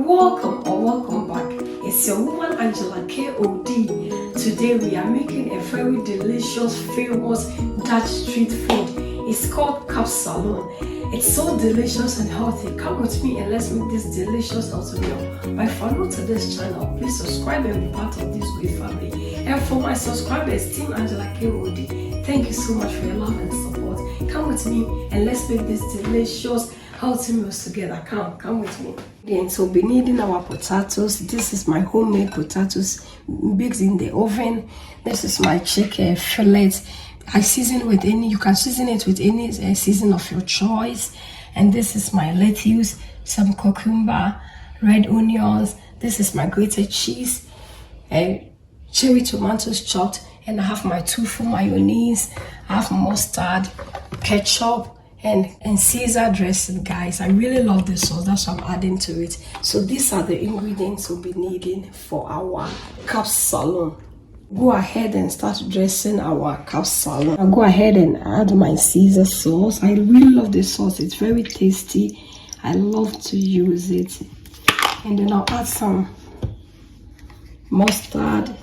Welcome or welcome back. It's your woman Angela KOD. Today we are making a very delicious, famous Dutch street food. It's called KAPSALON. It's so delicious and healthy. Come with me and let's make this delicious healthy meal. But if you're new to this channel, please subscribe and be part of this great family. And for my subscribers, Team Angela KOD, thank you so much for your love and support. Come with me and let's make this delicious healthy meals together. Come with me. And so we'll be needing our potatoes. This is my homemade potatoes baked in the oven. This is my chicken fillet. I season with any, you can season it with any season of your choice. And this is my lettuce, some cucumber, red onions. This is my grated cheese, cherry tomatoes chopped, and I have my tofu mayonnaise. I have mustard, ketchup, and Caesar dressing. Guys, I really love this sauce, that's what I'm adding to it. So these are the ingredients we'll be needing for our KAPSALON. Go ahead and start dressing our KAPSALON. I'll go ahead and add my Caesar sauce. I really love this sauce, it's very tasty. I love to use it. And then I'll add some mustard.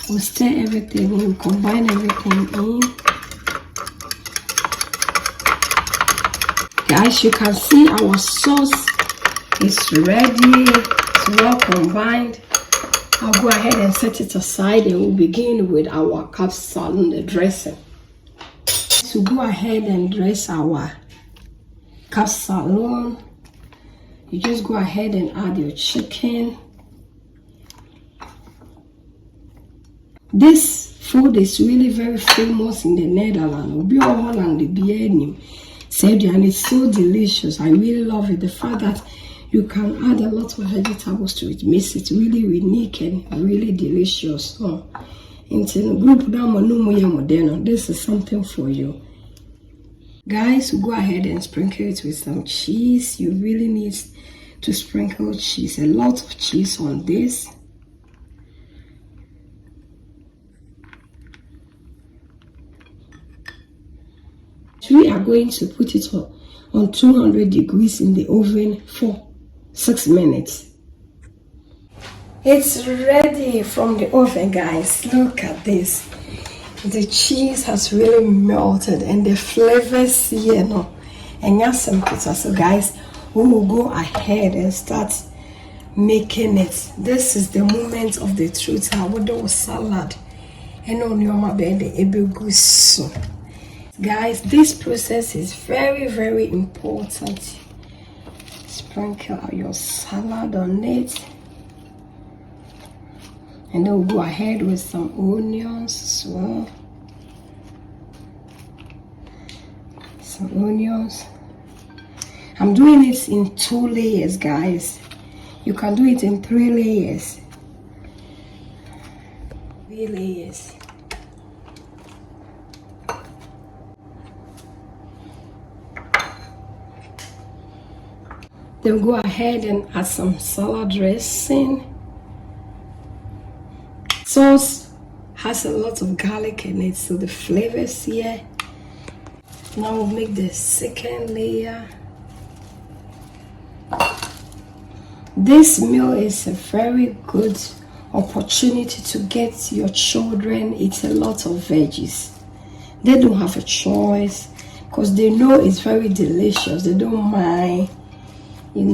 We'll stir everything in, combine everything in. Guys, you can see our sauce is ready. It's well combined. I'll go ahead and set it aside and we'll begin with our KAPSALON, the dressing. So go ahead and dress our KAPSALON. You just go ahead and add your chicken. This food is really very famous in the Netherlands. And it's so delicious. I really love it. The fact that you can add a lot of vegetables to it makes it really unique and really delicious. This is something for you. Guys, go ahead and sprinkle it with some cheese. You really need to sprinkle cheese, a lot of cheese on this. We are going to put it on 200 degrees in the oven for 6 minutes. It's ready from the oven, guys. Look at this. The cheese has really melted and the flavors here, and yes, some pizza. So guys, we will go ahead and start making it. This is the moment of the truth. I would do salad and on your baby. Guys, this process is very, very important. Sprinkle your salad on it. And then we'll go ahead with some onions as well. Some onions. I'm doing it in 2 layers, guys. You can do it in 3 layers. 3 layers. Then go ahead and add some salad dressing. Sauce has a lot of garlic in it, so the flavors here. Now we'll make the second layer. This meal is a very good opportunity to get your children eat a lot of veggies. They don't have a choice because they know it's very delicious. They don't mind. And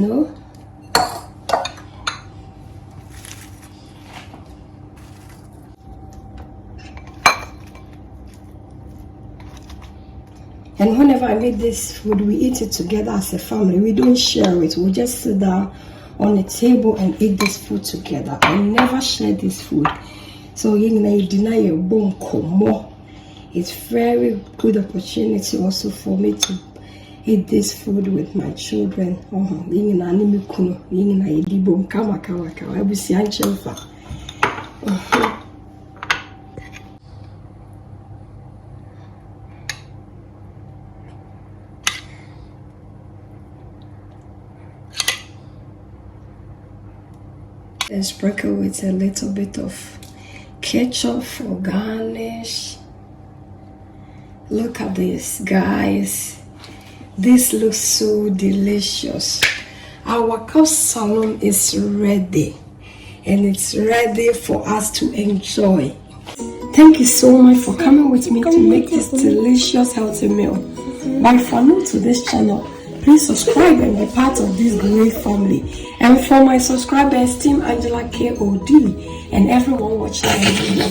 whenever I make this food, we eat it together as a family. We don't share it. We just sit down on the table and eat this food together. I never share this food. So you deny your bone more. It's very good opportunity also for me to eat this food with my children. And sprinkle with a little bit of ketchup for garnish. Look at this, guys. This looks so delicious. Our KAPSALON is ready, and it's ready for us to enjoy. Thank you so much for coming with me to make this delicious healthy meal. But if you're new to this channel, please subscribe and be part of this great family. And for my subscribers, Team Angela KOD, and everyone watching my video,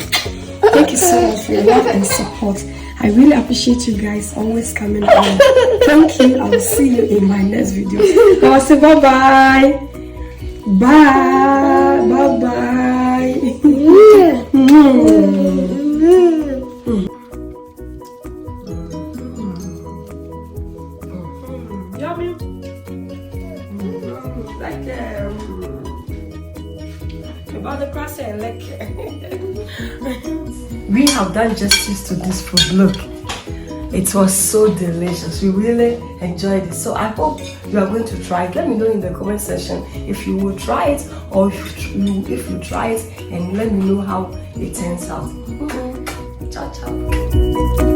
thank you so much for your love and support. I really appreciate you guys always coming on. Thank you. I will see you in my next video. I will say bye-bye. Bye. Bye-bye. Yummy. Like about the croissant, like we have done justice to this food. Look, it was so delicious. We really enjoyed it. So I hope you are going to try it. Let me know in the comment section if you will try it, or if you try it, and let me know how it turns out. Ciao, ciao.